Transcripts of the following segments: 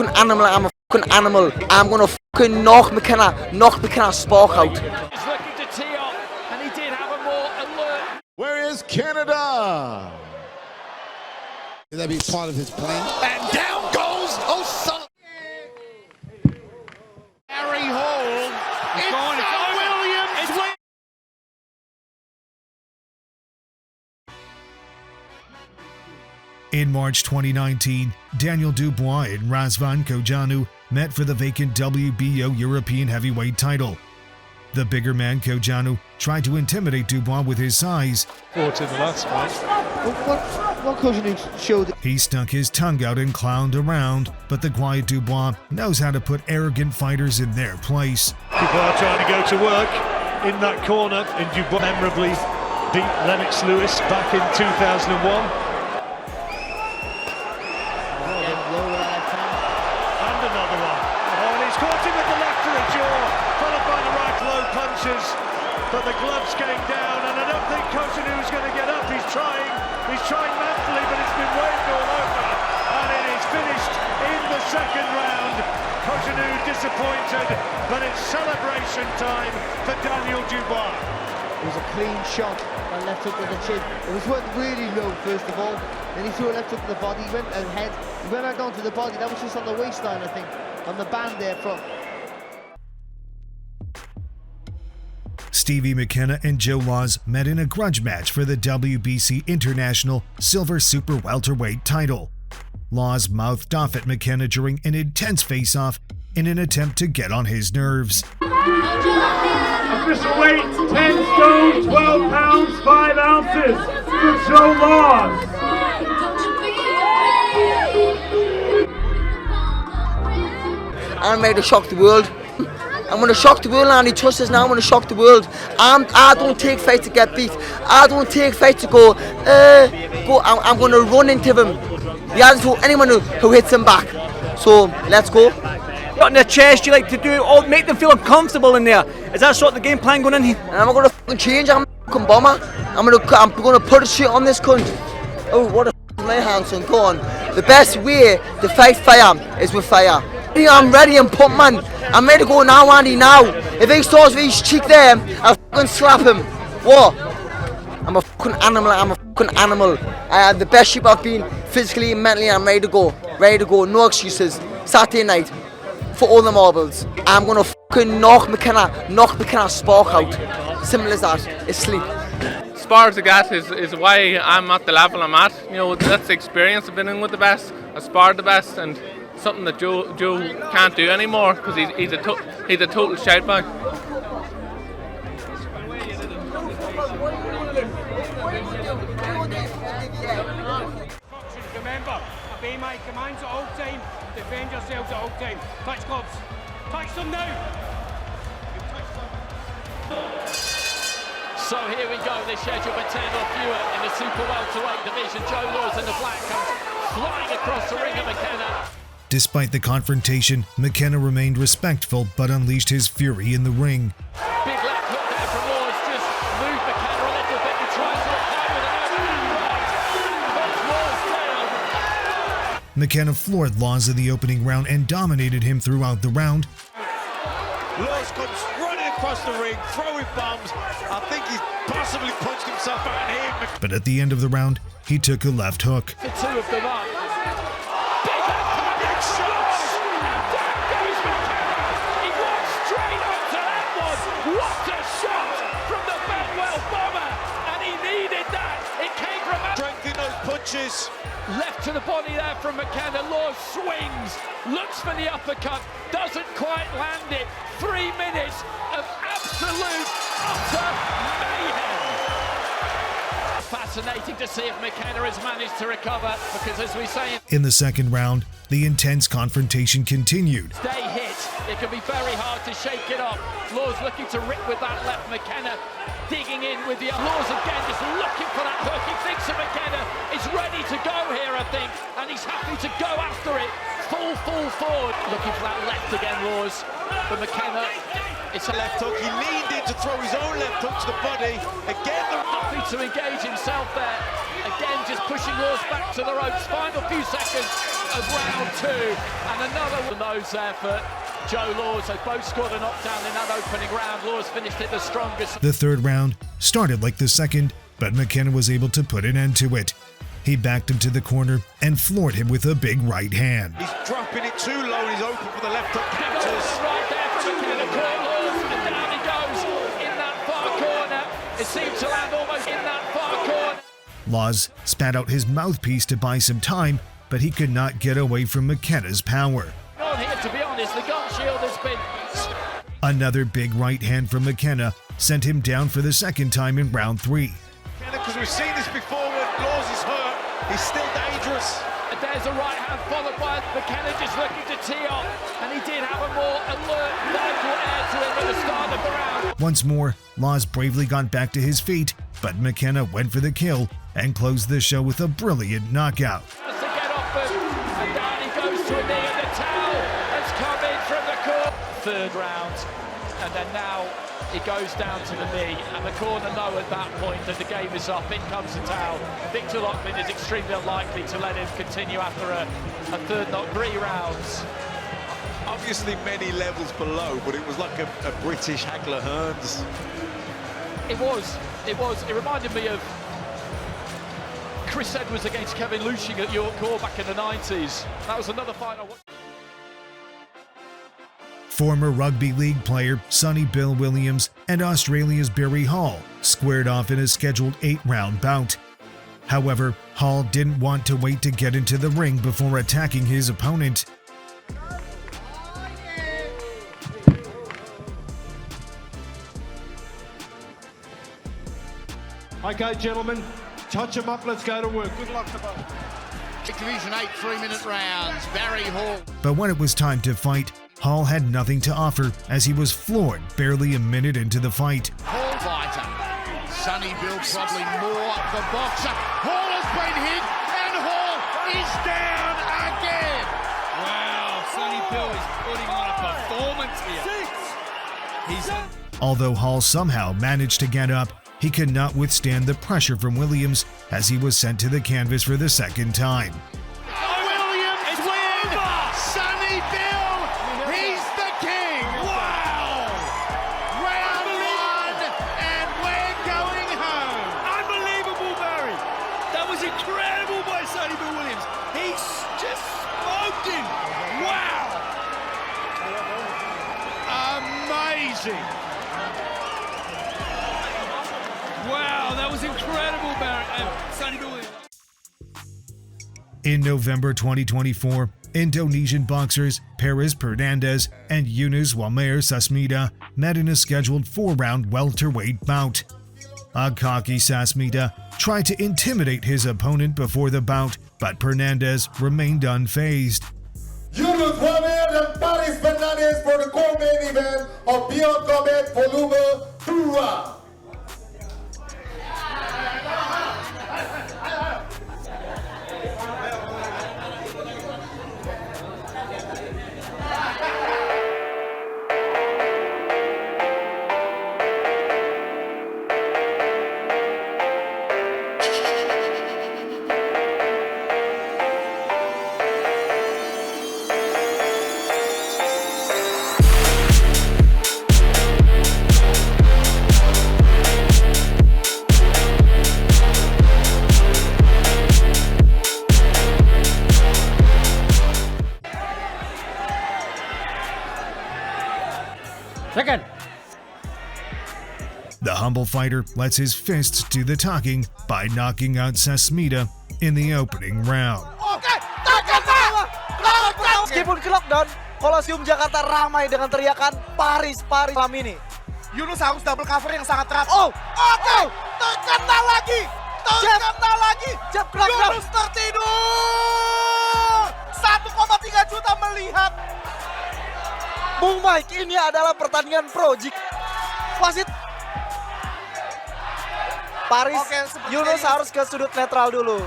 fucking animal, I'm a fucking animal. I'm gonna fucking knock McKenna's spark out. He's looking to tee off, and he did have a more alert. Where is Canada? Will that be part of his plan? And down goes Sullivan. Harry Hall. It's Williams. In March 2019, Daniel Dubois and Rasvan Cojanu met for the vacant WBO European heavyweight title. The bigger man, Cojanu, tried to intimidate Dubois with his size. Fought in the last fight. What Cojanu showed? He stuck his tongue out and clowned around, but the quiet Dubois knows how to put arrogant fighters in their place. Kubrat trying to go to work in that corner, and Dubois memorably beat Lemieux back in 2001. And another one. Oh, and he's caught him with the left to the jaw, followed by the right low punches, but the gloves came down, and I don't think Cojanu's going to get up. He's trying manfully, but it's been waved all over, and it is finished in the second round. Cojanu disappointed, but it's celebration time for Daniel Dubois. It was a clean shot, a left hook with the chin. It was went really low first of all. Then he threw a left hook to the body, he went ahead, he went back down to the body. That was just on the waistline, I think, on the band there front. Stevie McKenna and Jalolov met in a grudge match for the WBC International Silver Super Welterweight title. Laws mouthed off at McKenna during an intense face-off in an attempt to get on his nerves. Official weight, 10 stone, 12 pounds, 5 ounces for Jalolov. I'm ready to shock the world. I'm going to shock the world, and he trusts us now. I'm going to shock the world. I don't take fights to get beat. I don't take fights to go. I'm going to run into them. He hasn't fought anyone who hits him back. So let's go. Got in their chest, you like to do all, make them feel uncomfortable in there. Is that sort of the game plan going in here? And I'm not going to fucking change. I'm a fucking bomber. I'm going to put a shit on this cunt. Oh, what a my hand, son. Go on. The best way to fight fire is with fire. I'm ready and pumped, man. I'm ready to go now, Andy, now. If he starts with his cheek there, I'll fucking slap him. What? I'm a fucking animal. I'm a fucking animal. I had the best shape I've been physically and mentally. I'm ready to go. Ready to go. No excuses. Saturday night for all the marbles. I'm gonna fucking knock McKenna's spark out. Simple as that. It's sleep. Spar to get is why I'm at the level I'm at. You know, that's the experience of being in with the best. I sparred the best, and something that Joe can't do anymore because he's a total shoutbag. Remember, obey my commands at all time. Defend yourselves at all time. Touch gloves. Touch them now. So here we go, this schedule for 10 or fewer in the super welterweight division. Jalolov in the black comes flying across the ring of McKenna. Despite the confrontation, McKenna remained respectful but unleashed his fury in the ring. Big left hook there from Laws, just moved McKenna a little bit and tries to attack with an outright. Puts Laws down. McKenna floored Laws in the opening round and dominated him throughout the round. Laws comes running across the ring, throwing bombs. I think he's possibly punched himself out here. But at the end of the round, he took a left hook. The two of them up. Big uppercut shots! Down goes McKenna. He walks straight onto that one. What a shot from the Bedwell bomber! And he needed that. It came from strength in those punches. Left to the body there from McKenna. Laws swings, looks for the uppercut, doesn't quite land it. 3 minutes of absolute, utter mayhem. Fascinating to see if McKenna has managed to recover, because as we say in the second round, the intense confrontation continued. Stay hit, it can be very hard to shake it off. Laws looking to rip with that left, McKenna digging in with the Laws again, just looking for that hook. He thinks that McKenna is ready to go here, I think, and he's happy to go after it. Full forward, looking for that left again, Laws. But McKenna, it's a left hook. He leaned in to throw his own left hook to the body. Again, happy to engage himself there Again, just pushing Laws back to the ropes. Final few seconds of round 2. And another one of those there for Joe Laws. They both scored a knockdown in that opening round. Laws finished it the strongest. The third round started like the second, but McKenna was able to put an end to it. He backed him to the corner and floored him with a big right hand. He's dropping it too low and he's open for the left hook counters. Right there from McKenna, caught Laws, and down he goes in that far corner. It seemed to land almost in that far corner. Laws spat out his mouthpiece to buy some time, but he could not get away from McKenna's power. On here, to be honest, the gun shield has been... Another big right hand from McKenna sent him down for the second time in round 3. Because we've seen this before when Laws is hurt, he's still dangerous. There's a right hand followed by McKenna just looking to tee off, and he did have a more alert, vital air to him at the start of the round. Once more, Laws bravely got back to his feet, but McKenna went for the kill and closed the show with a brilliant knockout. Has to get off and down he goes to a knee, and the towel has come in from the corner. Third round, and then now it goes down to the knee, and the corner know at that point that the game is up. In comes the towel. Victor Lockman is extremely unlikely to let him continue after a third knock, 3 rounds. Obviously many levels below, but it was like a British Hagler Hearns. It was. It reminded me of Chris Edwards against Kevin Lushing at York Hall back in the 90s. That was another final. Former rugby league player Sonny Bill Williams and Australia's Barry Hall squared off in a scheduled 8-round bout. However, Hall didn't want to wait to get into the ring before attacking his opponent. Okay, gentlemen, touch them up, let's go to work. Good luck to both. Division 8 3-minute rounds, Barry Hall. But when it was time to fight, Hall had nothing to offer as he was floored barely a minute into the fight. Hall fighter. Sonny Bill probably more the boxer. Hall has been hit and Hall is down again. Wow, Sonny Bill is putting on a performance here. Although Hall somehow managed to get up, he could not withstand the pressure from Williams as he was sent to the canvas for the second time. Williams win! Sonny Bill, he's the king! Wow! Round 1 and we're going home! Unbelievable, Barry! That was incredible by Sonny Bill Williams. He just smoked him. Wow! Amazing! Wow, that was incredible, Barry. Sonny Bill Williams. In November 2024, Indonesian boxers Peris Pandez and Yunis Sasmita met in a scheduled 4-round welterweight bout. A cocky Sasmita tried to intimidate his opponent before the bout, but Pandez remained unfazed. Yunis and Paris Pandez for the co-main event of Beyond Combat Volume 2. Second. The humble fighter lets his fists do the talking by knocking out Sasmita in the opening round. Meskipun ke lockdown, Kolosium Jakarta ramai dengan teriakan Paris malam ini. Yunis harus double cover yang sangat terat. Terkena lagi. Jab Yunis tertidur. 1,3 juta melihat. Bung Mike, ini adalah pertandingan pro. Wasit Paris, Yunis harus ke sudut netral dulu.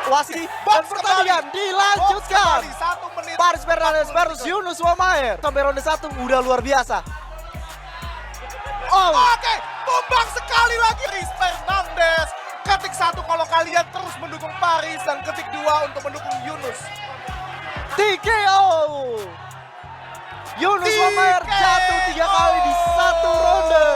Wasit dan pertandingan dilanjutkan. Paris Pandez versus Yunis sampai ronde 1 udah luar biasa. Tumbang sekali lagi. Pandez. Ketik 1 kalau kalian terus mendukung Peris dan ketik 2 untuk mendukung Yunis. TKO. Yunis Wamair jatuh 3 kali di 1 ronde.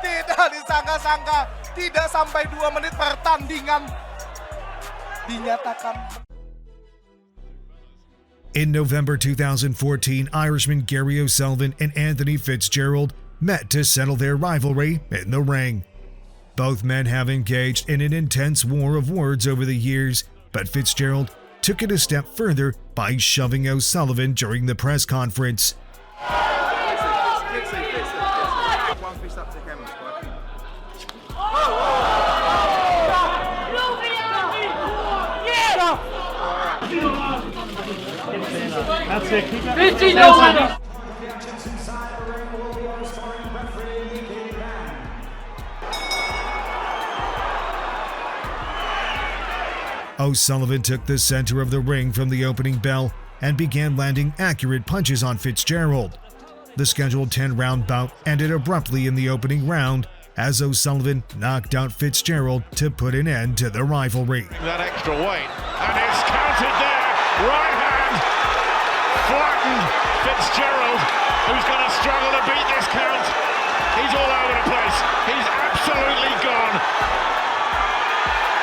Tidak disangka-sangka, tidak sampai 2 menit pertandingan dinyatakan. In November 2014, Irishman Gary O'Sullivan and Anthony Fitzgerald met to settle their rivalry in the ring. Both men have engaged in an intense war of words over the years, but Fitzgerald took it a step further by shoving O'Sullivan during the press conference. That's it. Keep that. O'Sullivan took the center of the ring from the opening bell and began landing accurate punches on Fitzgerald. The scheduled 10-round bout ended abruptly in the opening round as O'Sullivan knocked out Fitzgerald to put an end to the rivalry. That extra weight, and it's counted there. Right hand flattened Fitzgerald, who's going to struggle to beat this count. He's all over the place. He's absolutely gone.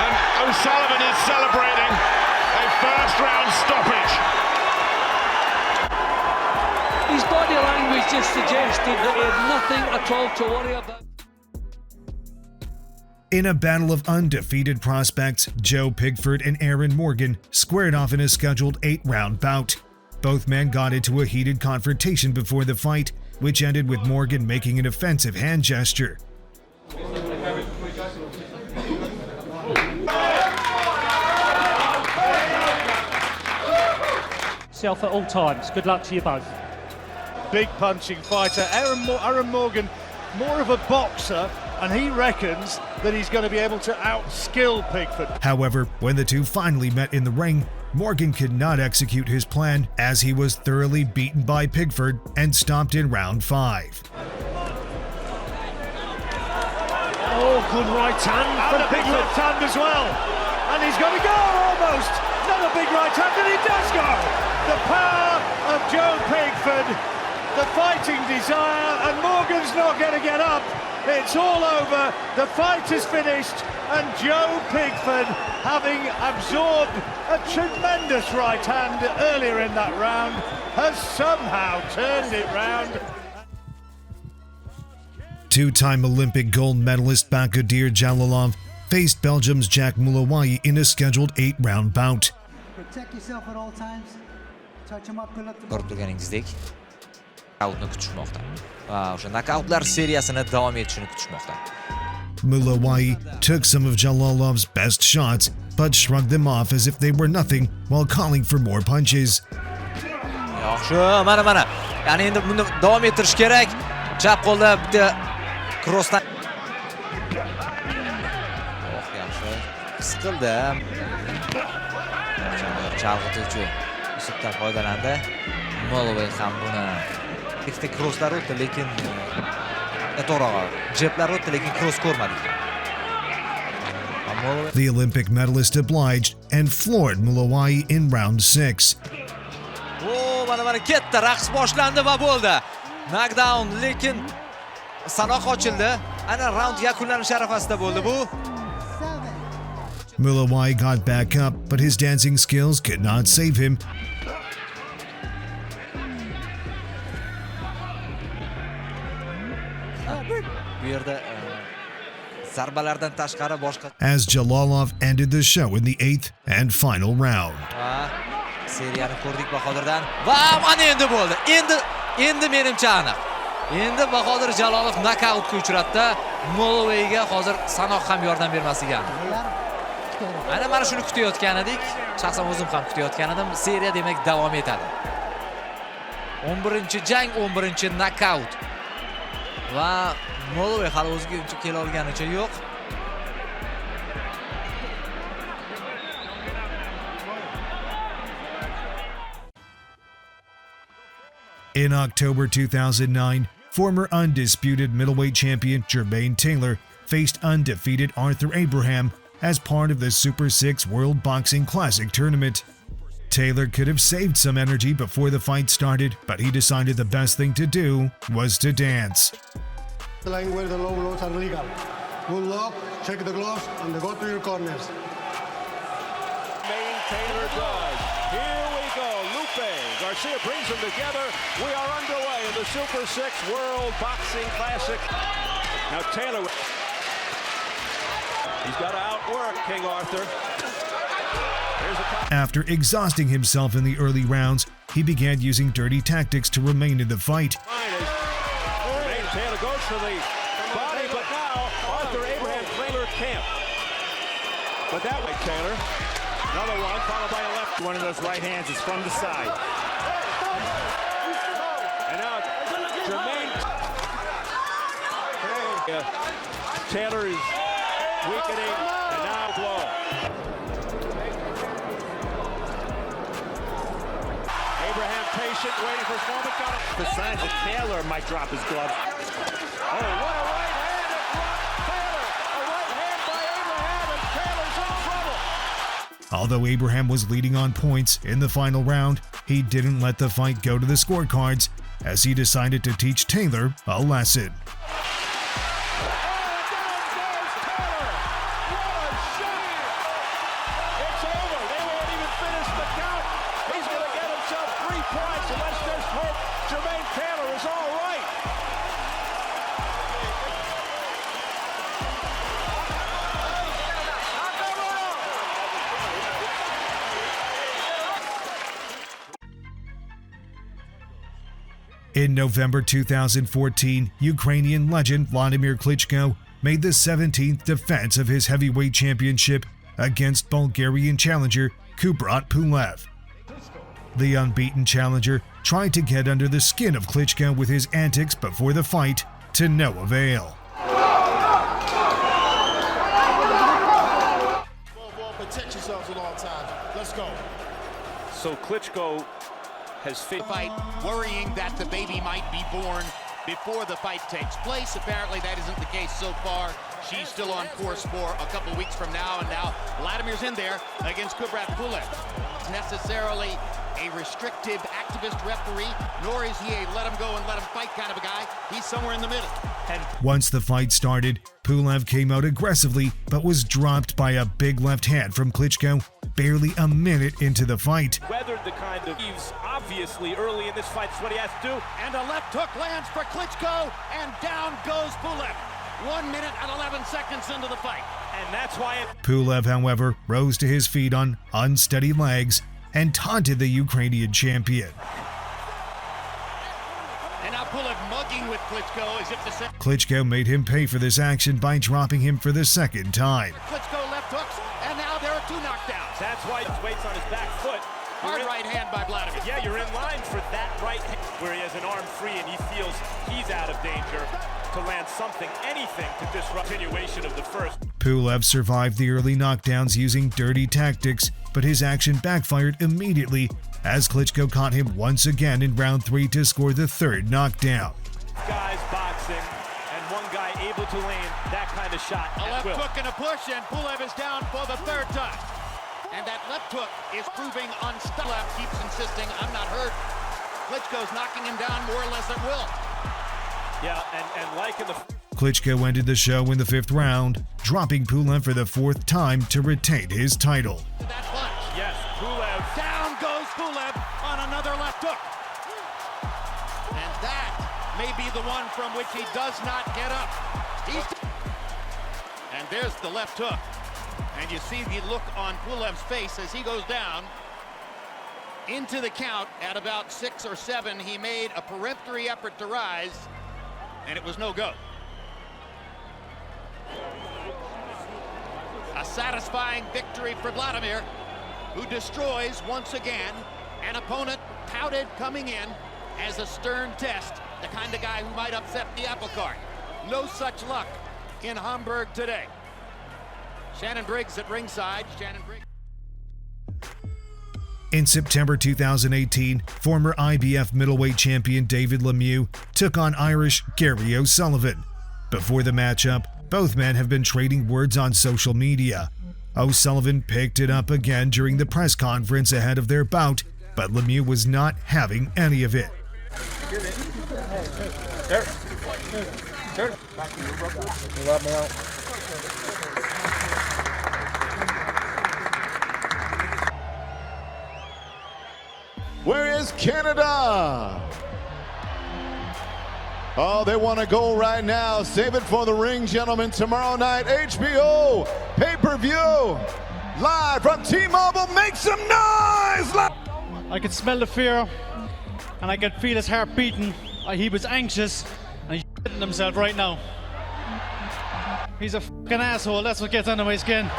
And O'Sullivan is celebrating a first-round stoppage. His body language just suggested that he had nothing at all to worry about. In a battle of undefeated prospects, Joe Pigford and Aaron Morgan squared off in a scheduled 8-round bout. Both men got into a heated confrontation before the fight, which ended with Morgan making an offensive hand gesture. Self at all times. Good luck to you both. Big punching fighter. Aaron Morgan, more of a boxer, and he reckons that he's going to be able to outskill Pigford. However, when the two finally met in the ring, Morgan could not execute his plan as he was thoroughly beaten by Pigford and stopped in round 5. Oh, good right hand for Pigford. Left hand as well. And he's going to go almost. Another big right hand, and he does go. The power of Joe Pigford, the fighting desire, and Morgan's not going to get up. It's all over. The fight is finished, and Joe Pigford, having absorbed a tremendous right hand earlier in that round, has somehow turned it round. Two-time Olympic gold medalist Bahadur Jalolov faced Belgium's Jack Mullaw in a scheduled 8-round bout. Protect yourself at all times. Touch him up, good luck. Ko'rib turganingizdek, nokautni kutishmoqda va o'sha nokautlar seriyasini davom etishini kutishmoqda. Mullaw took some of Jalolov's best shots, but shrugged them off as if they were nothing while calling for more punches. Yaxshi, mana. Ya'ni endi buni davom ettirish kerak. Chap qo'lda bitta crossdan. Yaxshi. Siqildi. Chalg'ituvchi usuldan foydalandi. Mullaw ham buni ikkita crosslar o'tdi, lekin to'g'ri, jeblar o'tdi, lekin cross ko'rmadik. The Olympic medalist obliged and floored Mullaw in round 6. Oh, mana ketdi, raqs boshlandi va bo'ldi. Knockdown, lekin sanoq ochildi. Ana round yakunlanish arafasida bo'ldi bu. Mullaw got back up, but his dancing skills could not save him. As Jalolov ended the show in the 8th and final round. Seriyani ko'rdik Bahodirdan. Va mana endi bo'ldi. Endi menimcha aniq. Endi Bahodir Jalolov nokautga uchratdi. Mullawga hozir sanoq ham yordam bermasligi aniq. Mana shuni kutayotgan edik. Shaxsan o'zim ham kutayotgan edim. Seriya demak davom etadi. 11-jang, 11-nokaut. Va Mullaw hali o'ziga uncha kela olganicha yo'q. In October 2009, former undisputed middleweight champion Germaine faced undefeated Arthur Abraham as part of the Super 6 World Boxing Classic tournament. Taylor could have saved some energy before the fight started, but he decided the best thing to do was to dance. The line where the low blows are legal. Good luck, check the gloves, and go to your corners. Taylor does. Here we go. Lupe Garcia brings them together. We are underway in the Super 6 World Boxing Classic. Now Taylor, he's got to outwork King Arthur. After exhausting himself in the early rounds, he began using dirty tactics to remain in the fight. Taylor goes for the body, but now Arthur Abraham Taylor can't. But that way, Taylor. Another one, followed by a left. One of those right hands is from the side. And now Germaine. Taylor is weakening, and now blow. Abraham patient, waiting for his moment. Got it. The signs that Taylor might drop his glove. Oh, what a right hand from Taylor. A right hand by Abraham, and Taylor's in trouble. Although Abraham was leading on points in the final round, he didn't let the fight go to the scorecards as he decided to teach Taylor a lesson. It's over. They won't even finish the count. He's going to get himself 3 points, and let's just hope Germaine Taylor is all right. In November 2014, Ukrainian legend Vladimir Klitschko made the 17th defense of his heavyweight championship against Bulgarian challenger Kubrat Pulev. The unbeaten challenger tried to get under the skin of Klitschko with his antics before the fight, to no avail. Protect yourselves at all times. Let's go. So Klitschko has fight, worrying that the baby might be born before the fight takes place. Apparently that isn't the case so far. She's still on course for a couple weeks from now, and now Vladimir's in there against Kubrat Pulev. Necessarily a restrictive activist referee, nor is he a let him go and let him fight kind of a guy. He's somewhere in the middle. Once the fight started, Pulev came out aggressively but was dropped by a big left hand from Klitschko barely a minute into the fight. Weathered the kind of eaves, obviously, early in this fight. That's what he has to do. And a left hook lands for Klitschko, and down goes Pulev. 1 minute and 11 seconds into the fight. And that's why Pulev, however, rose to his feet on unsteady legs and taunted the Ukrainian champion. And now Pulev mugging with Klitschko as if to say... Klitschko made him pay for this action by dropping him for the second time. Klitschko left hooks, and now there are 2 knockdowns. That's why he waits on his back foot. Hard right hand by Vladimir. Yeah, you're in line for that right hand where he has an arm free and he feels he's out of danger to land something, anything to disrupt continuation of the first. Pulev survived the early knockdowns using dirty tactics, but his action backfired immediately as Klitschko caught him once again in round 3 to score the 3rd knockdown. Guys boxing, and one guy able to land that kind of shot. A left hook and a push, and Pulev is down for the 3rd time. And that left hook is proving unstuck. Keeps insisting, I'm not hurt. Klitschko's knocking him down more or less at will. Yeah, and like in the... Klitschko ended the show in the 5th round, dropping Pulev for the 4th time to retain his title. That punch. Yes, Pulev. Down goes Pulev on another left hook. And that may be the one from which he does not get up. And there's the left hook. And you see the look on Pulev's face as he goes down. Into the count at about 6 or 7, he made a peremptory effort to rise, and it was no go. A satisfying victory for Vladimir, who destroys once again an opponent touted coming in as a stern test, the kind of guy who might upset the apple cart. No such luck in Hamburg today. Shannon Briggs at ringside. Shannon Briggs. In September 2018, former IBF middleweight champion David Lemieux took on Irish Gary O'Sullivan. Before the matchup, both men have been trading words on social media. O'Sullivan picked it up again during the press conference ahead of their bout, but Lemieux was not having any of it. Where is Canada? Oh, they want to go right now. Save it for the ring, gentlemen. Tomorrow night, HBO, pay-per-view, live from T-Mobile. Make some noise! I could smell the fear, and I could feel his heart beating. He was anxious, and he's shitting himself right now. He's a fucking asshole. That's what gets under my skin.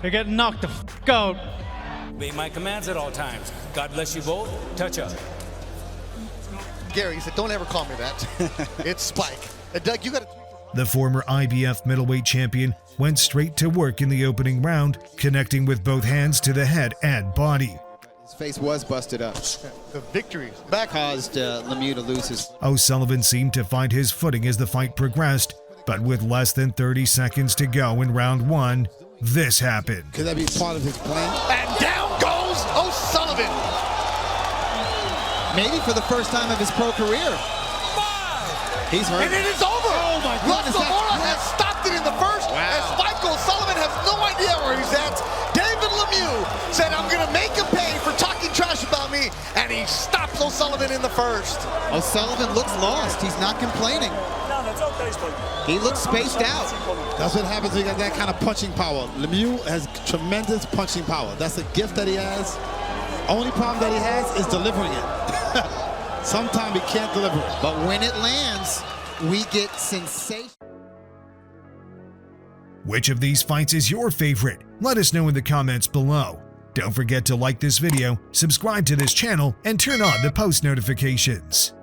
You're getting knocked the fuck out. Obey my commands at all times. God bless you both. Touch up. Gary, he said, don't ever call me that. It's Spike. And Doug, you got to... The former IBF middleweight champion went straight to work in the opening round, connecting with both hands to the head and body. His face was busted up. The victory Back caused Lemieux to lose his... O'Sullivan seemed to find his footing as the fight progressed, but with less than 30 seconds to go in round one, this happened. Could that be part of his plan? And down goes O'Sullivan. Maybe for the first time of his pro career. He's hurt. And it is over. Oh my goodness. Mullaw has stopped it in the first. As Spike O'Sullivan has no idea where he's at. David Lemieux said, I'm going to make him pay for talking trash about me. And he stops O'Sullivan in the first. O'Sullivan looks lost. He's not complaining. He looks spaced out. That's what happens when you got that kind of punching power. Lemieux has tremendous punching power. That's a gift that he has. Only problem that he has is delivering it. Sometimes he can't deliver it. But when it lands, we get sensation. Which of these fights is your favorite? Let us know in the comments below. Don't forget to like this video, subscribe to this channel, and turn on the post notifications.